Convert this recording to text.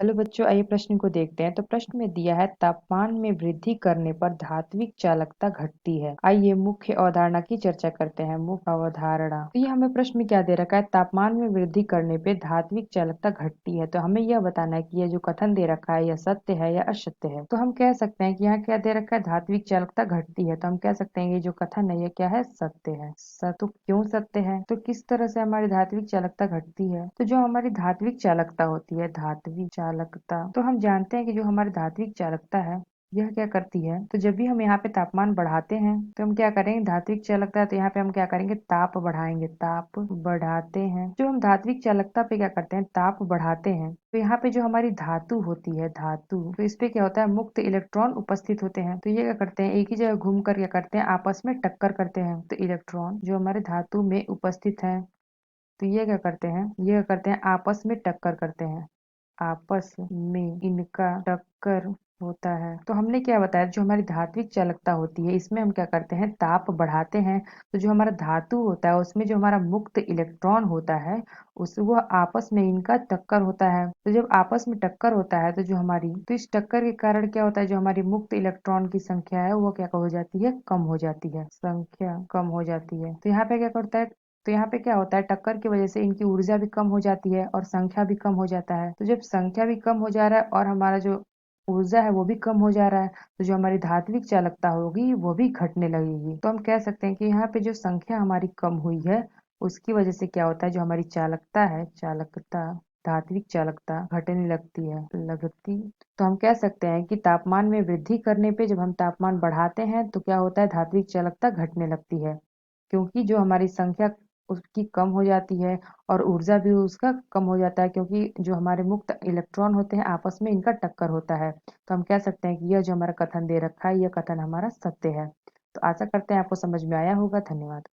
Hello बच्चों, आइए प्रश्न को देखते हैं। तो प्रश्न में दिया है तापमान में वृद्धि करने पर धात्विक चालकता घटती है। आइए मुख्य अवधारणा की चर्चा करते हैं। मुख्य अवधारणा, तो ये हमें प्रश्न में क्या दे रखा है, तापमान में वृद्धि करने पे धात्विक चालकता घटती है। तो हमें यह बताना है कि यह जो कथन दे रखा है यह सत्य है या असत्य है। तो हम कह सकते हैं कि यहाँ क्या दे रखा है, धात्विक चालकता घटती है। तो हम कह सकते हैं ये जो कथन है ये क्या है, सत्य है। तो क्यों सत्य है, तो किस तरह से हमारी धात्विक चालकता घटती है। तो जो हमारी धात्विक चालकता होती है, धात्विक चालकता, तो हम जानते हैं कि जो हमारी धात्विक चालकता है यह क्या करती है। तो जब भी हम यहाँ पे तापमान बढ़ाते हैं तो हम क्या करेंगे, धात्विक चालकता है तो यहाँ पे हम क्या करेंगे, ताप बढ़ाएंगे। ताप बढ़ाते हैं, जो हम धात्विक चालकता पे क्या करते हैं, ताप बढ़ाते हैं। तो यहाँ पे जो हमारी धातु होती है, धातु, तो इस पे क्या होता है, मुक्त इलेक्ट्रॉन उपस्थित होते हैं। तो ये क्या करते हैं, एक ही जगह घूम कर क्या करते हैं, आपस में टक्कर करते हैं। तो इलेक्ट्रॉन जो हमारे धातु में उपस्थित है, तो ये क्या करते हैं, ये क्या करते हैं, आपस में टक्कर करते हैं। आपस में इनका टक्कर होता है। तो हमने क्या बताया, जो हमारी धात्विक चालकता होती है इसमें हम क्या करते हैं, ताप बढ़ाते हैं। तो जो हमारा धातु होता है उसमें जो हमारा मुक्त इलेक्ट्रॉन होता है उस वो आपस में इनका टक्कर होता है। तो जब आपस में टक्कर होता है तो जो हमारी, तो इस टक्कर के कारण क्या होता है, जो हमारी मुक्त इलेक्ट्रॉन की संख्या है वो क्या हो जाती है, कम हो जाती है। संख्या कम हो जाती है। तो यहाँ पे क्या करता है, तो यहाँ पे क्या होता है, टक्कर की वजह से इनकी ऊर्जा भी कम हो जाती है और संख्या भी कम हो जाता है। तो जब संख्या भी कम हो जा रहा है और हमारा जो ऊर्जा है वो भी कम हो जा रहा है, तो जो हमारी धात्विक चालकता होगी वो भी घटने लगेगी। तो हम कह सकते हैं कि यहाँ पे जो संख्या हमारी कम हुई है उसकी वजह से क्या होता है, जो हमारी चालकता है, चालकता, धात्विक चालकता घटने लगती है, लगती। तो हम कह सकते हैं कि तापमान में वृद्धि करने पे जब हम तापमान बढ़ाते हैं तो क्या होता है, धात्विक चालकता घटने लगती है। क्योंकि जो हमारी संख्या उसकी कम हो जाती है और ऊर्जा भी उसका कम हो जाता है, क्योंकि जो हमारे मुक्त इलेक्ट्रॉन होते हैं आपस में इनका टक्कर होता है। तो हम कह सकते हैं कि यह जो हमारा कथन दे रखा है यह कथन हमारा सत्य है। तो आशा करते हैं आपको समझ में आया होगा। धन्यवाद।